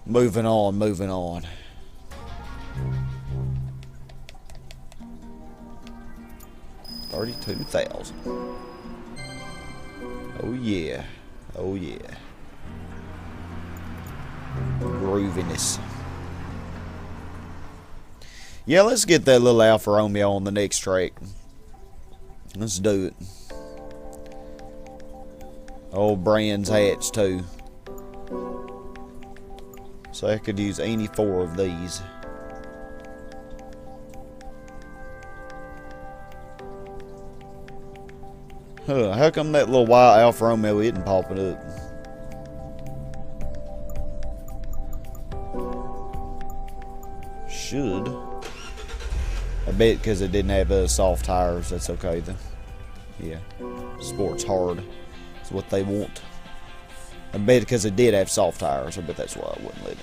Moving on, moving on. $32,000. Oh yeah. Oh yeah. Grooviness. Yeah, let's get that little Alfa Romeo on the next track. Let's do it. Old Brand's hatch too. So I could use any 4 of these. Huh, how come that little white Alfa Romeo isn't popping up? Should. I bet because it didn't have soft tires. That's okay though. Yeah. Sports hard. That's what they want. I bet because it did have soft tires. I bet that's why I wouldn't let it.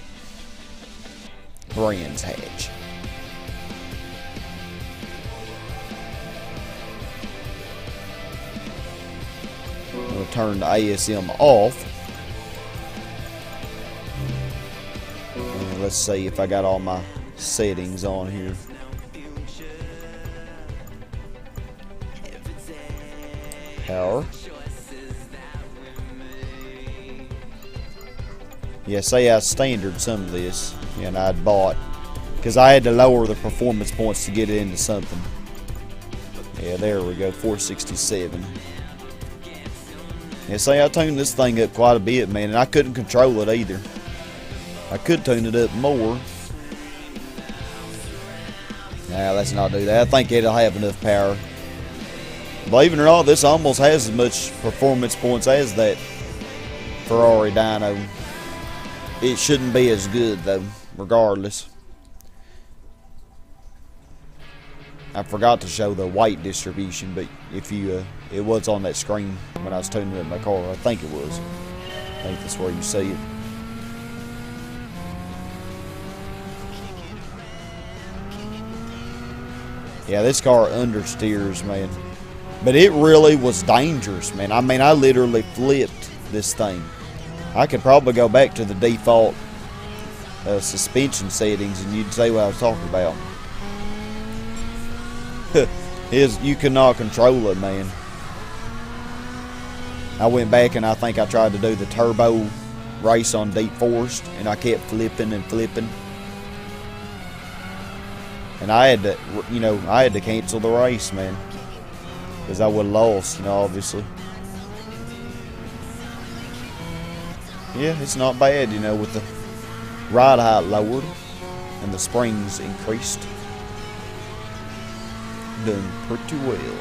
Brand's hatch. I'm going to turn the ASM off. And let's see if I got all my settings on here. Power. Yeah, say I standard some of this, and I'd bought, because I had to lower the performance points to get it into something. Yeah, there we go, 467. Yeah, say I tuned this thing up quite a bit, man, and I couldn't control it either. I could tune it up more. Nah, let's not do that. I think it'll have enough power. Believe it or not, this almost has as much performance points as that Ferrari dyno. It shouldn't be as good though, regardless. I forgot to show the weight distribution, but if you, it was on that screen when I was tuning up my car. I think it was. I think that's where you see it. Yeah, this car understeers, man. But it really was dangerous, man. I mean, I literally flipped this thing. I could probably go back to the default suspension settings and you'd see what I was talking about. You cannot control it, man. I went back and I think I tried to do the turbo race on Deep Forest and I kept flipping and flipping. And I had to, you know, I had to cancel the race, man. Because I would have lost, you know, obviously. Yeah, it's not bad, you know, with the ride height lowered and the springs increased. Done pretty well.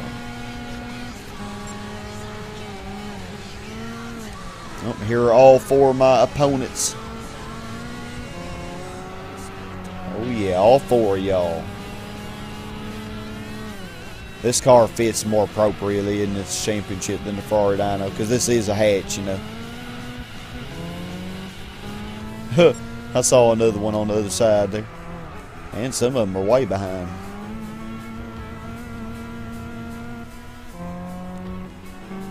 Oh, here are all 4 of my opponents. Oh yeah, all 4 of y'all. This car fits more appropriately in this championship than the Ferrari dyno, because this is a hatch, you know. I saw another one on the other side there. And some of them are way behind.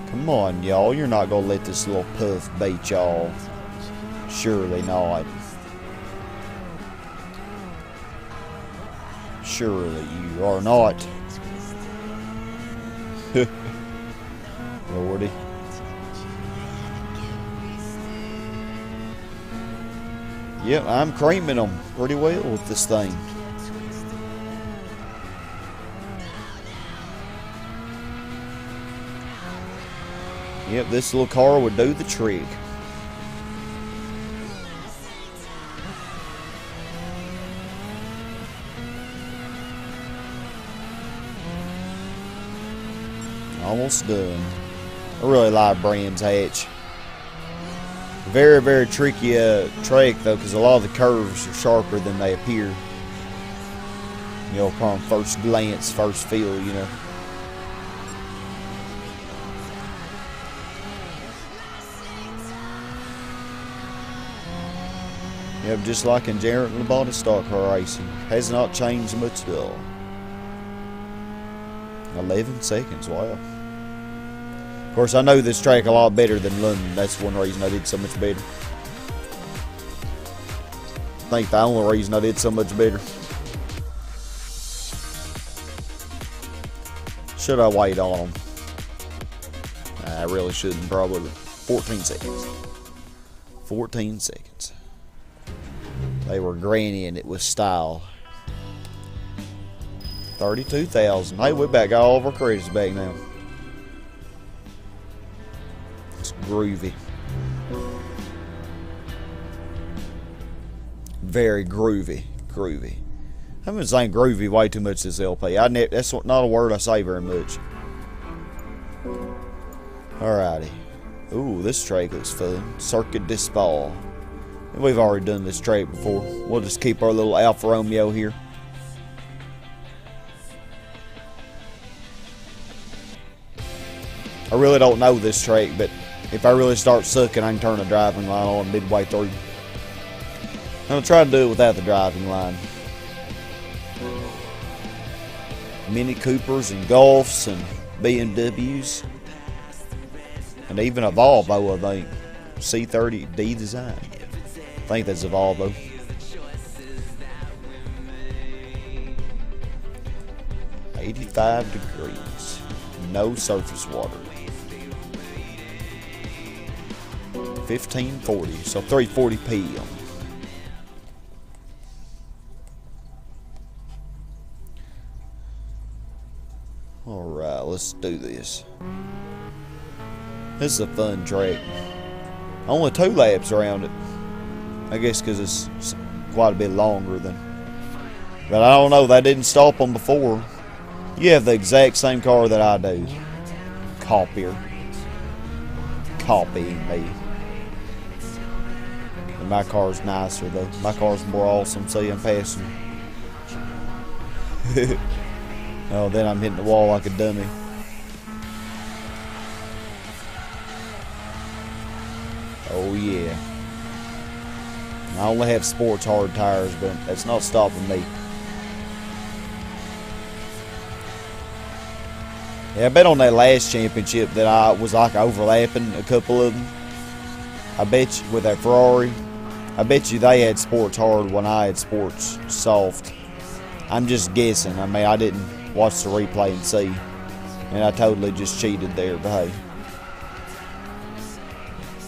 Come on, y'all. You're not going to let this little puff bait y'all. Surely not. Surely you are not. Lordy. Yep, I'm creaming them pretty well with this thing. Yep, this little car would do the trick. Almost done. I really like Brand's hatch. Very, very tricky track though, because a lot of the curves are sharper than they appear. You know, upon first glance, first feel, you know. Yep, just like in Jarrett and Labonte stock car racing. Has not changed much at all. 11 seconds, wow. Of course, I know this track a lot better than London. That's one reason I did so much better. think the only reason I did so much better. Should I wait on them? I really shouldn't, probably. 14 seconds. 14 seconds. They were granny and it was style. 32,000. Hey, we got all of our credits back now. It's groovy. Very groovy. Groovy. I've been saying groovy way too much this LP. That's not a word I say very much. Alrighty. Ooh, this track looks fun. Circuit du Spa. We've already done this track before. We'll just keep our little Alfa Romeo here. I really don't know this track, but if I really start sucking, I can turn the driving line on midway through. I'm going to try to do it without the driving line. Mini Coopers and Golfs and BMWs. And even a Volvo, I think. C30D design. I think that's a Volvo. $85 degrees. No surface water. 1540, so 3:40 p.m. Alright, let's do this. This is a fun track. Only 2 laps around it. I guess because it's quite a bit longer than... But I don't know, that didn't stop them before. You have the exact same car that I do. Copier. Copying me. And my car's nicer though. My car's more awesome, see I'm passing. Oh, then I'm hitting the wall like a dummy. Oh yeah. I only have sports hard tires, but that's not stopping me. Yeah, I bet on that last championship that I was like overlapping a couple of them. I bet you with that Ferrari, I bet you they had sports hard when I had sports soft. I'm just guessing. I mean, I didn't watch the replay and see. And I totally just cheated there, but hey.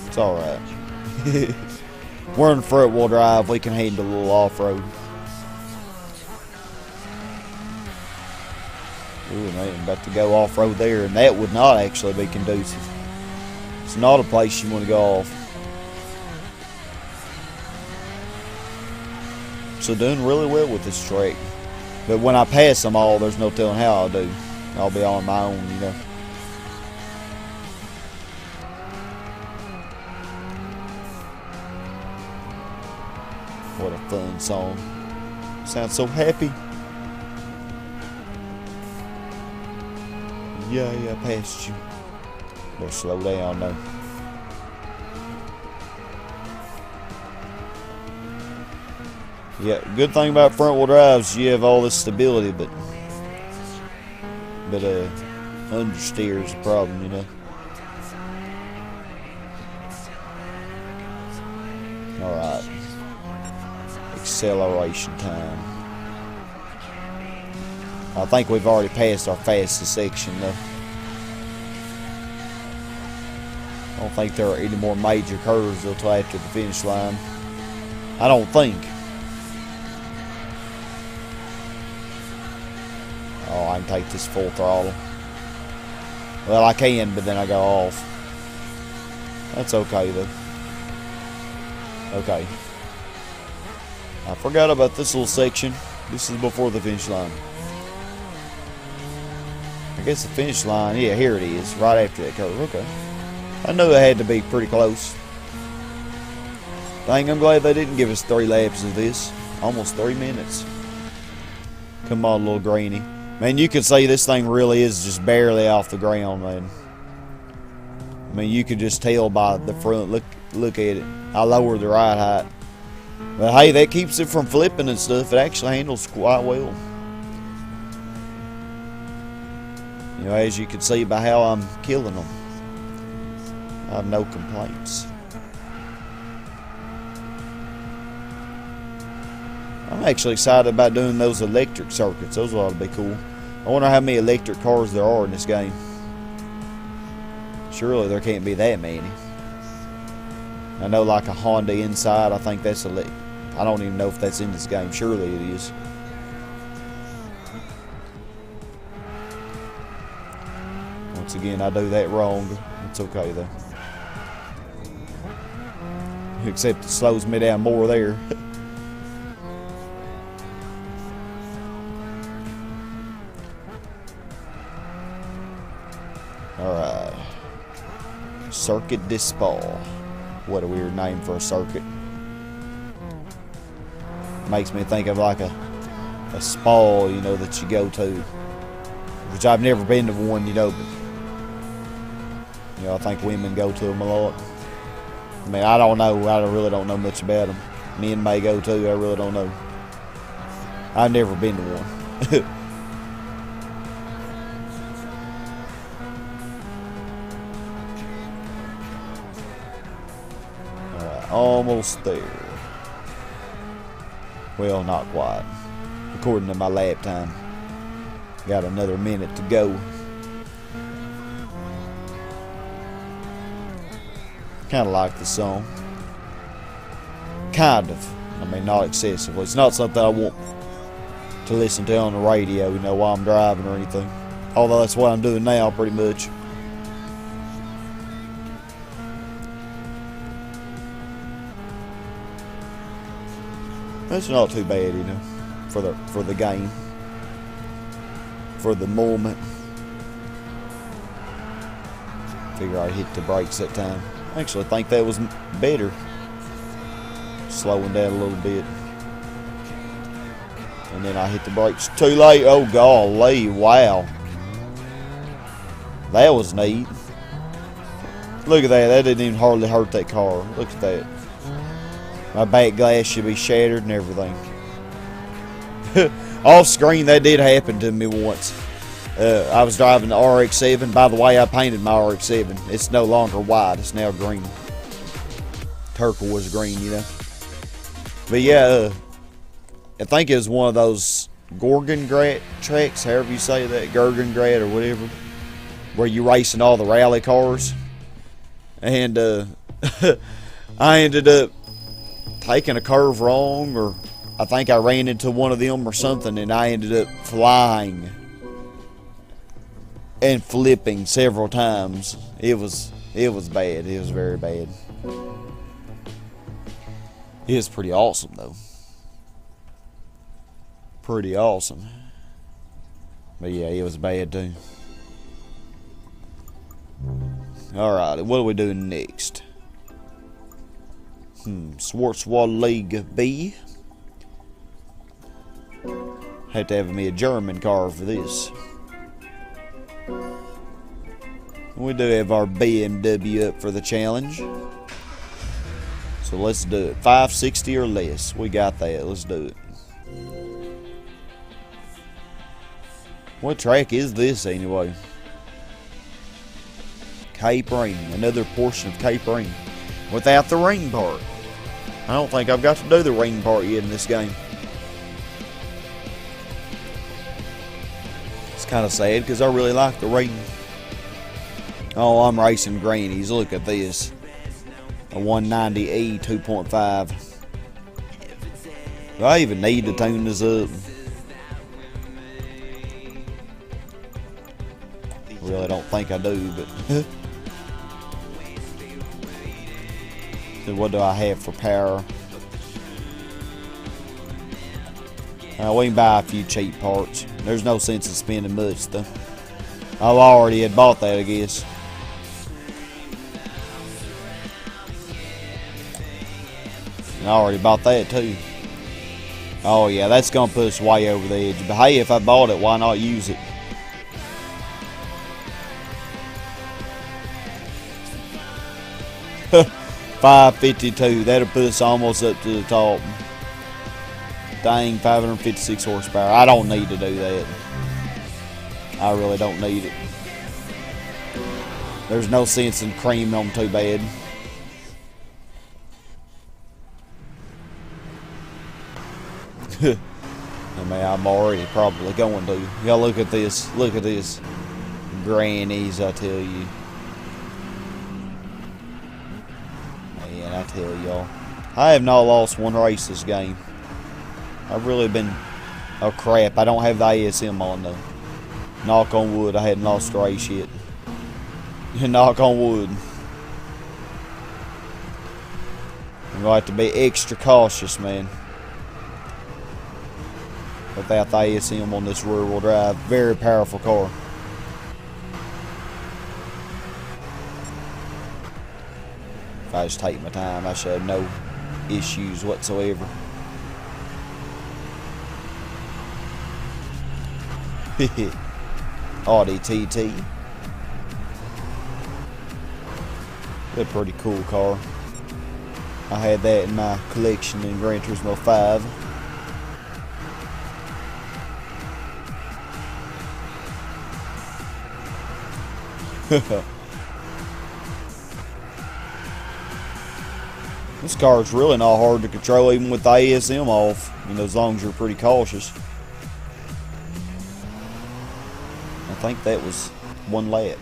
It's alright. We're in front wheel drive, we can handle a little off-road. Ooh, man, about to go off-road there, and that would not actually be conducive. It's not a place you want to go off. So doing really well with this track. But when I pass them all, there's no telling how I'll do. I'll be on my own, you know. What a fun song. Sounds so happy. Yeah, I passed you. Better slow down though. Yeah, good thing about front wheel drives, you have all this stability, but understeer is a problem, you know. Alright. Acceleration time. I think we've already passed our fastest section though. I don't think there are any more major curves until after the finish line. I don't think. Oh, I can take this full throttle. Well, I can, but then I go off. That's okay though. Okay. I forgot about this little section. This is before the finish line. I guess the finish line, yeah, here it is, right after that curve. Okay. I knew it had to be pretty close. Dang, I'm glad they didn't give us 3 laps of this. Almost 3 minutes. Come on, little greenie. Man, you can see this thing really is just barely off the ground, man. I mean, you can just tell by the front. Look at it. I lowered the ride height. But hey, that keeps it from flipping and stuff. It actually handles quite well. You know, as you can see by how I'm killing them. I have no complaints. I'm actually excited about doing those electric circuits. Those ought to be cool. I wonder how many electric cars there are in this game. Surely there can't be that many. I know like a Honda Inside, I think that's electric. I don't even know if that's in this game. Surely it is. Once again, I do that wrong. It's okay though. Except it slows me down more there. Alright. Circuit de Spa. What a weird name for a circuit. Makes me think of like a spa, you know, that you go to. Which I've never been to one, you know, but you know, I think women go to them a lot. I mean, I don't know. I really don't know much about them. Men may go too. I really don't know. I've never been to one. Alright, almost there. Well, not quite. According to my lap time. Got another minute to go. Kind of like the song. Kind of. I mean, not excessively. It's not something I want to listen to on the radio, you know, while I'm driving or anything. Although that's what I'm doing now, pretty much. That's not too bad, you know, for the game, for the moment. Figure I hit the brakes that time. I actually think that was better. Slowing down a little bit. And then I hit the brakes too late. Oh, golly. Wow. That was neat. Look at that. That didn't even hardly hurt that car. Look at that. My back glass should be shattered and everything. Off screen, that did happen to me once. I was driving the RX-7. By the way, I painted my RX-7. It's no longer white. It's now green. Turquoise green, you know. But yeah, I think it was one of those Gorgongrat tracks, however you say that, Gorgongrat or whatever, where you racing all the rally cars. And I ended up taking a curve wrong, or I think I ran into one of them or something, and I ended up flying and flipping several times. It was bad. It was very bad. It was pretty awesome though. Pretty awesome. But yeah, it was bad too. Alright, what are we doing next? Schwarzwald League B. Had to have me a German car for this. We do have our BMW up for the challenge. So let's do it. 560 or less. We got that. Let's do it. What track is this anyway? Cape Ring. Another portion of Cape Ring. Without the ring part. I don't think I've got to do the ring part yet in this game. It's kind of sad because I really like the ring. Oh, I'm racing grannies. Look at this. A 190E 2.5. Do I even need to tune this up? Really don't think I do, but... So what do I have for power? We can buy a few cheap parts. There's no sense in spending much though. I already had bought that, I guess. I already bought that too. Oh yeah, that's gonna put us way over the edge. But hey, if I bought it, why not use it? $552. That'll put us almost up to the top. Dang, 556 horsepower. I don't need to do that. I really don't need it. There's no sense in creaming them too bad. I mean, I'm already probably going to. Y'all look at this. Look at this. Grannies, I tell you. Man, I tell y'all. I have not lost one race this game. I've really been... Oh, crap. I don't have the ASM on, though. Knock on wood. I hadn't lost a race yet. Knock on wood. I'm going to have to be extra cautious, man. Without the ASM on this rear-wheel drive. Very powerful car. If I just take my time, I should have no issues whatsoever. Audi TT. They're a pretty cool car. I had that in my collection in Gran Turismo 5. This car is really not hard to control even with the ASM off, you know, as long as you're pretty cautious. I think that was one lap.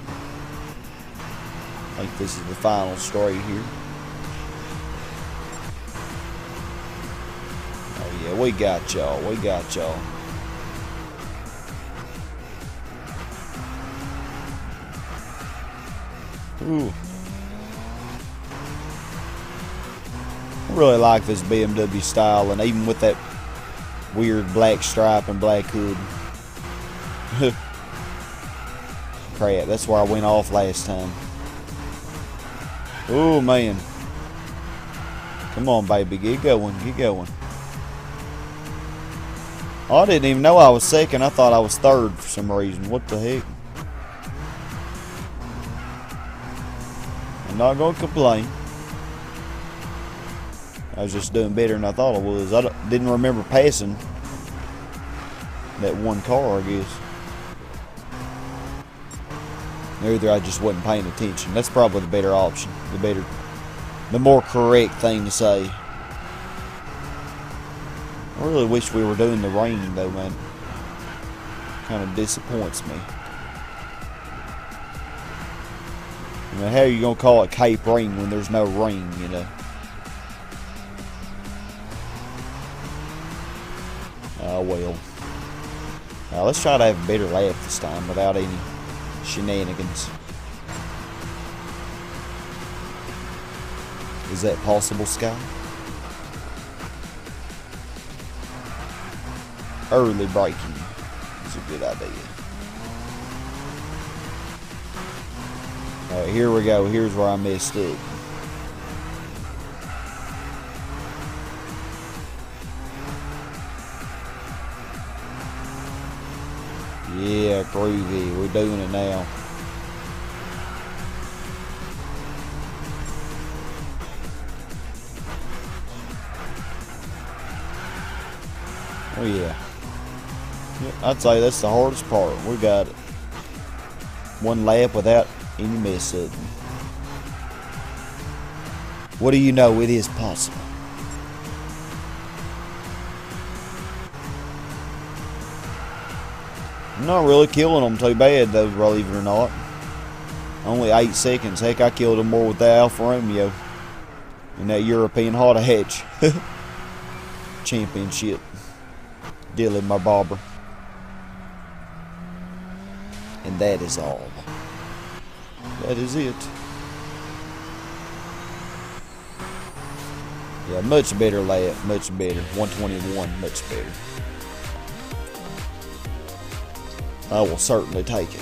I think this is the final straight here. Oh yeah, we got y'all, we got y'all. Ooh. I really like this BMW style, and even with that weird black stripe and black hood. Crap, that's where I went off last time. Oh man. Come on, baby, get going, get going. Oh, I didn't even know I was second. I thought I was third for some reason. What the heck? I'm not going to complain. I was just doing better than I thought I was. I didn't remember passing that one car, I guess. Either I just wasn't paying attention. That's probably the better option. The more correct thing to say. I really wish we were doing the rain though, man. Kind of disappoints me. You know, how are you gonna call it Cape Rain when there's no rain, you know? Oh well. Now let's try to have a better lap this time without any shenanigans. Is that possible, Sky? Early braking is a good idea. Alright, here we go. Here's where I messed up. Yeah, groovy. We're doing it now. Oh yeah. Yep, I'd say that's the hardest part. We got it. One lap without any mess up. What do you know? It is possible. I'm not really killing them too bad though, believe it or not. Only 8 seconds. Heck, I killed them more with the Alfa Romeo in that European hot hatch championship. Dylan, my barber. And that is all. That is it. Yeah, much better lap, much better. 121, much better. I will certainly take it.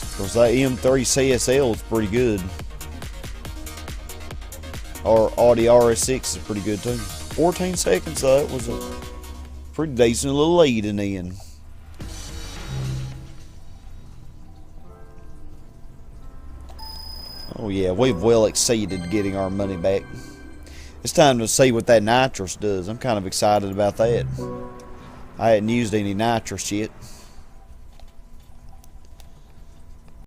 Of course, that M3 CSL is pretty good. Our Audi RS6 is pretty good too. 14 seconds though, it was a pretty decent little lead in the end. Oh yeah, we've well exceeded getting our money back. It's time to see what that nitrous does. I'm kind of excited about that. I hadn't used any nitrous yet.